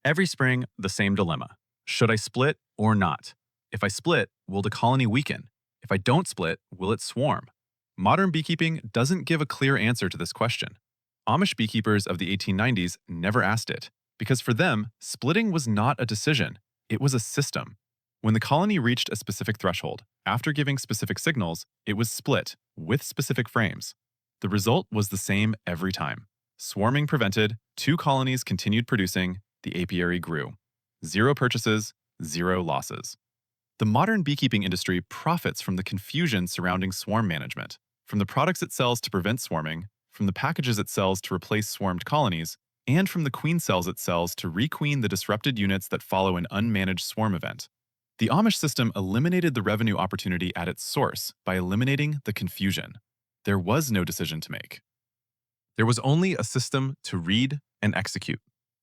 Every spring, the same dilemma. Should I split or not? If I split, will the colony weaken? If I don't split, will it swarm? Modern beekeeping doesn't give a clear answer to this question. Amish beekeepers of the 1890s never asked it, because for them, splitting was not a decision, it was a system. When the colony reached a specific threshold, after giving specific signals, it was split, with specific frames. The result was the same every time. Swarming prevented, two colonies continued producing, the apiary grew. Zero purchases, zero losses. The modern beekeeping industry profits from the confusion surrounding swarm management, from the products it sells to prevent swarming, from the packages it sells to replace swarmed colonies, and from the queen cells it sells to requeen the disrupted units that follow an unmanaged swarm event. The Amish system eliminated the revenue opportunity at its source by eliminating the confusion. There was no decision to make. There was only a system to read and execute.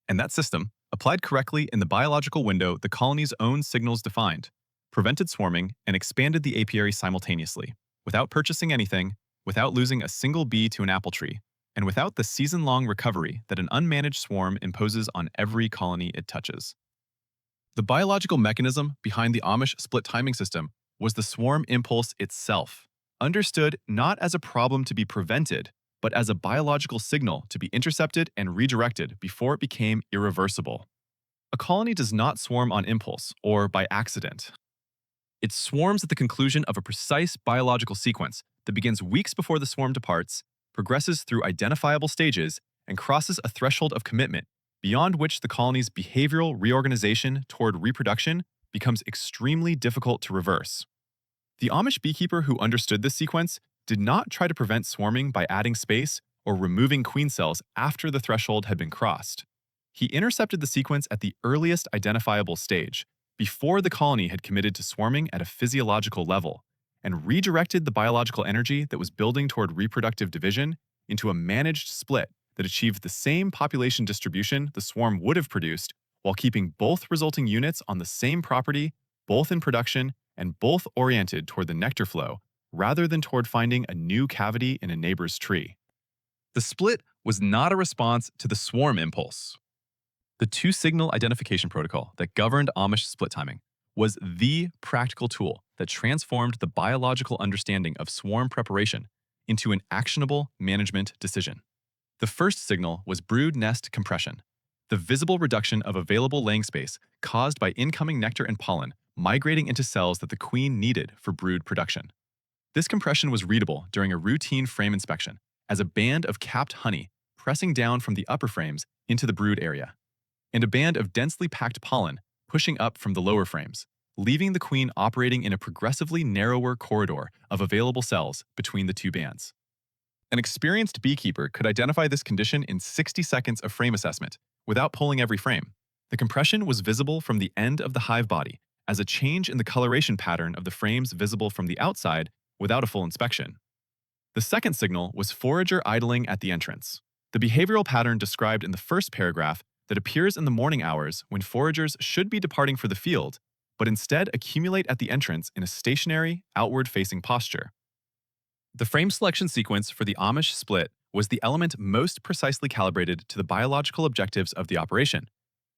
And that system, applied correctly in the biological window the colony's own signals defined, prevented swarming and expanded the apiary simultaneously, without purchasing anything, without losing a single bee to an apple tree, and without the season-long recovery that an unmanaged swarm imposes on every colony it touches. The biological mechanism behind the Amish split timing system was the swarm impulse itself, understood not as a problem to be prevented, but as a biological signal to be intercepted and redirected before it became irreversible. A colony does not swarm on impulse or by accident. It swarms at the conclusion of a precise biological sequence that begins weeks before the swarm departs, progresses through identifiable stages, and crosses a threshold of commitment beyond which the colony's behavioral reorganization toward reproduction becomes extremely difficult to reverse. The Amish beekeeper who understood this sequence did not try to prevent swarming by adding space or removing queen cells after the threshold had been crossed. He intercepted the sequence at the earliest identifiable stage, before the colony had committed to swarming at a physiological level, and redirected the biological energy that was building toward reproductive division into a managed split that achieved the same population distribution the swarm would have produced while keeping both resulting units on the same property, both in production, and both oriented toward the nectar flow, rather than toward finding a new cavity in a neighbor's tree. The split was not a response to the swarm impulse. The two-signal identification protocol that governed Amish split timing was the practical tool that transformed the biological understanding of swarm preparation into an actionable management decision. The first signal was brood nest compression, the visible reduction of available laying space caused by incoming nectar and pollen migrating into cells that the queen needed for brood production. This compression was readable during a routine frame inspection as a band of capped honey pressing down from the upper frames into the brood area, and a band of densely packed pollen pushing up from the lower frames, leaving the queen operating in a progressively narrower corridor of available cells between the two bands. An experienced beekeeper could identify this condition in 60 seconds of frame assessment without pulling every frame. The compression was visible from the end of the hive body as a change in the coloration pattern of the frames visible from the outside without a full inspection. The second signal was forager idling at the entrance, the behavioral pattern described in the first paragraph that appears in the morning hours when foragers should be departing for the field, but instead accumulate at the entrance in a stationary, outward-facing posture. The frame selection sequence for the Amish split was the element most precisely calibrated to the biological objectives of the operation,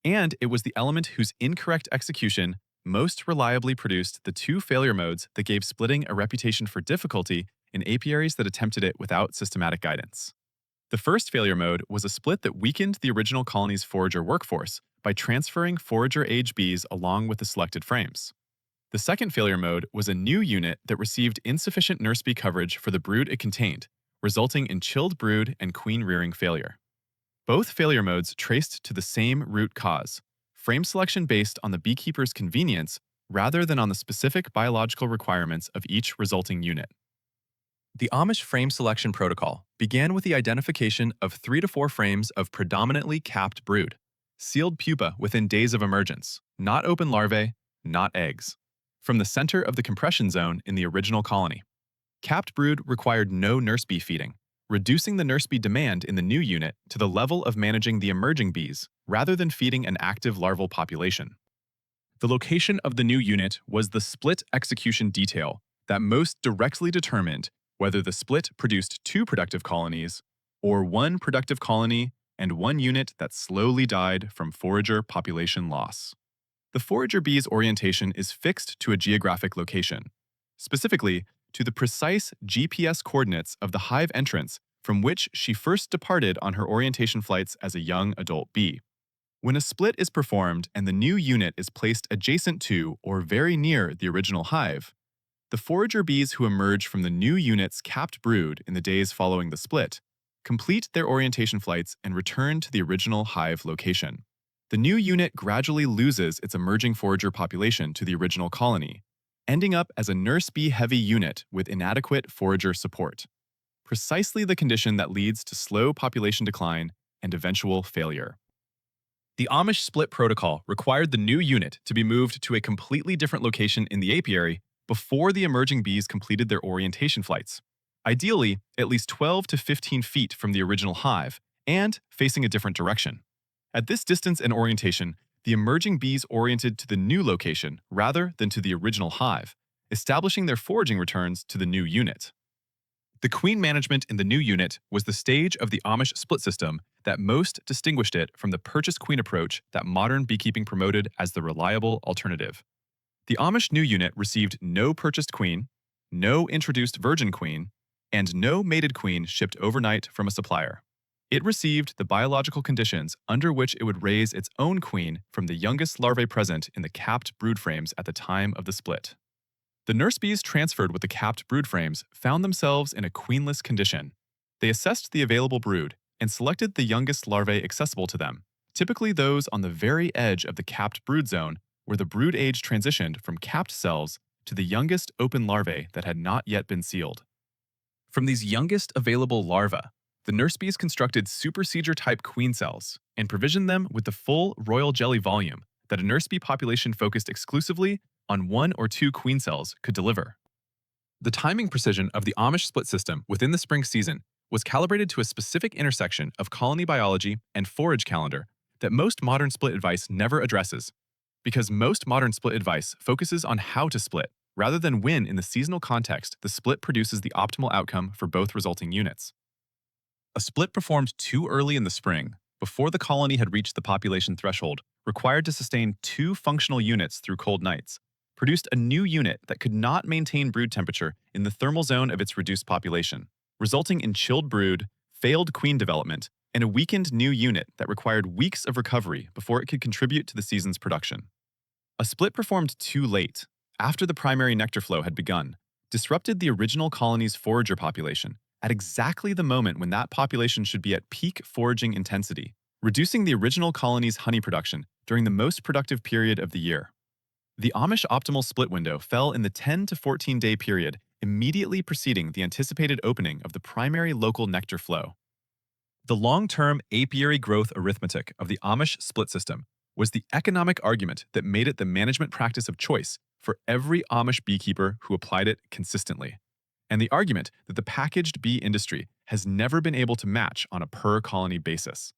and it was the element whose incorrect execution most reliably produced the two failure modes that gave splitting a reputation for difficulty in apiaries that attempted it without systematic guidance. The first failure mode was a split that weakened the original colony's forager workforce by transferring forager-age bees along with the selected frames. The second failure mode was a new unit that received insufficient nurse bee coverage for the brood it contained, resulting in chilled brood and queen rearing failure. Both failure modes traced to the same root cause, frame selection based on the beekeeper's convenience rather than on the specific biological requirements of each resulting unit. The Amish frame selection protocol began with the identification of 3 to 4 frames of predominantly capped brood, sealed pupa within days of emergence, not open larvae, not eggs, from the center of the compression zone in the original colony. Capped brood required no nurse bee feeding, reducing the nurse bee demand in the new unit to the level of managing the emerging bees rather than feeding an active larval population. The location of the new unit was the split execution detail that most directly determined whether the split produced 2 productive colonies or 1 productive colony and 1 unit that slowly died from forager population loss. The forager bee's orientation is fixed to a geographic location, specifically to the precise GPS coordinates of the hive entrance from which she first departed on her orientation flights as a young adult bee. When a split is performed and the new unit is placed adjacent to or very near the original hive, the forager bees who emerge from the new unit's capped brood in the days following the split complete their orientation flights and return to the original hive location. The new unit gradually loses its emerging forager population to the original colony, ending up as a nurse bee-heavy unit with inadequate forager support. Precisely the condition that leads to slow population decline and eventual failure. The Amish split protocol required the new unit to be moved to a completely different location in the apiary before the emerging bees completed their orientation flights, ideally at least 12 to 15 feet from the original hive and facing a different direction. At this distance and orientation, the emerging bees oriented to the new location rather than to the original hive, establishing their foraging returns to the new unit. The queen management in the new unit was the stage of the Amish split system that most distinguished it from the purchased queen approach that modern beekeeping promoted as the reliable alternative. The Amish new unit received no purchased queen, no introduced virgin queen, and no mated queen shipped overnight from a supplier. It received the biological conditions under which it would raise its own queen from the youngest larvae present in the capped brood frames at the time of the split. The nurse bees transferred with the capped brood frames found themselves in a queenless condition. They assessed the available brood and selected the youngest larvae accessible to them, typically those on the very edge of the capped brood zone where the brood age transitioned from capped cells to the youngest open larvae that had not yet been sealed. From these youngest available larvae, the nurse bees constructed supersedure-type queen cells and provisioned them with the full royal jelly volume that a nurse bee population focused exclusively on 1 or 2 queen cells could deliver. The timing precision of the Amish split system within the spring season was calibrated to a specific intersection of colony biology and forage calendar that most modern split advice never addresses, because most modern split advice focuses on how to split, rather than when in the seasonal context the split produces the optimal outcome for both resulting units. A split performed too early in the spring, before the colony had reached the population threshold required to sustain 2 functional units through cold nights, produced a new unit that could not maintain brood temperature in the thermal zone of its reduced population, resulting in chilled brood, failed queen development, and a weakened new unit that required weeks of recovery before it could contribute to the season's production. A split performed too late, after the primary nectar flow had begun, disrupted the original colony's forager population at exactly the moment when that population should be at peak foraging intensity, reducing the original colony's honey production during the most productive period of the year. The Amish optimal split window fell in the 10 to 14-day period immediately preceding the anticipated opening of the primary local nectar flow. The long-term apiary growth arithmetic of the Amish split system was the economic argument that made it the management practice of choice for every Amish beekeeper who applied it consistently, and the argument that the packaged bee industry has never been able to match on a per-colony basis.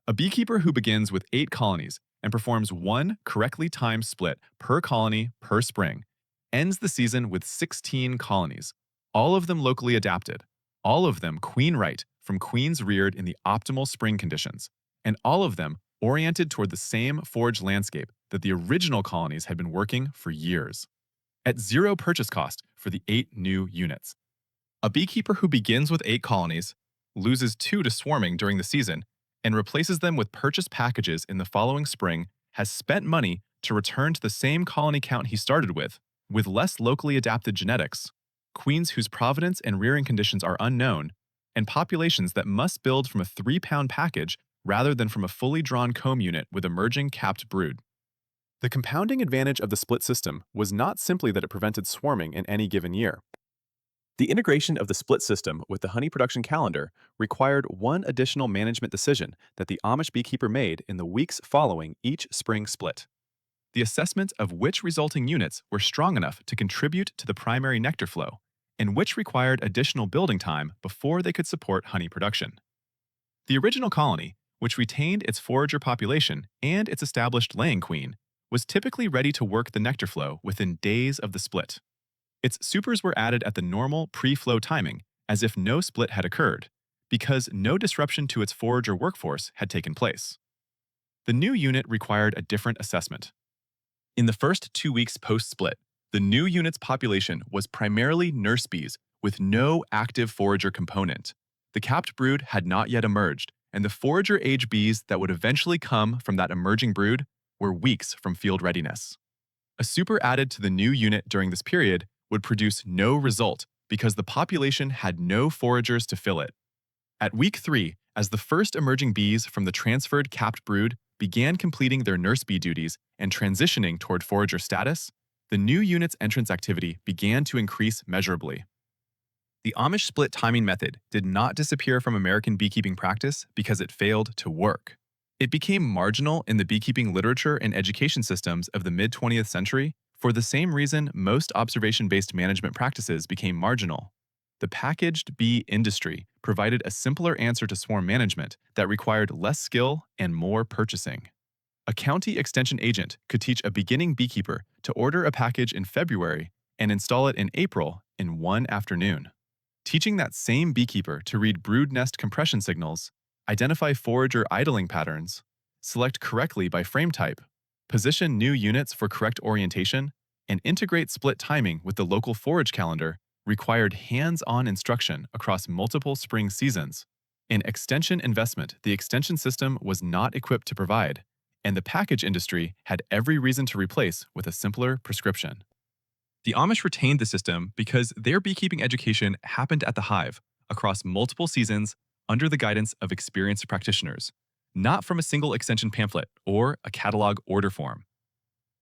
A beekeeper who begins with 8 colonies and performs 1 correctly timed split per colony per spring ends the season with 16 colonies, all of them locally adapted, all of them queen-right from queens reared in the optimal spring conditions, and all of them oriented toward the same forage landscape that the original colonies had been working for years, at 0 purchase cost for the 8 new units. A beekeeper who begins with 8 colonies, loses 2 to swarming during the season, and replaces them with purchase packages in the following spring has spent money to return to the same colony count he started with less locally adapted genetics, queens whose provenance and rearing conditions are unknown, and populations that must build from a 3-pound package rather than from a fully drawn comb unit with emerging capped brood. The compounding advantage of the split system was not simply that it prevented swarming in any given year. The integration of the split system with the honey production calendar required one additional management decision that the Amish beekeeper made in the weeks following each spring split: the assessment of which resulting units were strong enough to contribute to the primary nectar flow, and which required additional building time before they could support honey production. The original colony, which retained its forager population and its established laying queen, was typically ready to work the nectar flow within days of the split. Its supers were added at the normal pre-flow timing, as if no split had occurred, because no disruption to its forager workforce had taken place. The new unit required a different assessment. In the first 2 weeks post-split, the new unit's population was primarily nurse bees with no active forager component. The capped brood had not yet emerged, and the forager-age bees that would eventually come from that emerging brood were weeks from field readiness. A super added to the new unit during this period would produce no result because the population had no foragers to fill it. At week 3, as the first emerging bees from the transferred capped brood began completing their nurse bee duties and transitioning toward forager status, the new unit's entrance activity began to increase measurably. The Amish split timing method did not disappear from American beekeeping practice because it failed to work. It became marginal in the beekeeping literature and education systems of the mid-20th century for the same reason most observation-based management practices became marginal. The packaged bee industry provided a simpler answer to swarm management that required less skill and more purchasing. A county extension agent could teach a beginning beekeeper to order a package in February and install it in April in one afternoon. Teaching that same beekeeper to read brood nest compression signals, identify forager idling patterns, select correctly by frame type, position new units for correct orientation, and integrate split timing with the local forage calendar required hands-on instruction across multiple spring seasons. An extension investment the extension system was not equipped to provide, and the package industry had every reason to replace with a simpler prescription. The Amish retained the system because their beekeeping education happened at the hive, across multiple seasons, under the guidance of experienced practitioners, not from a single extension pamphlet or a catalog order form.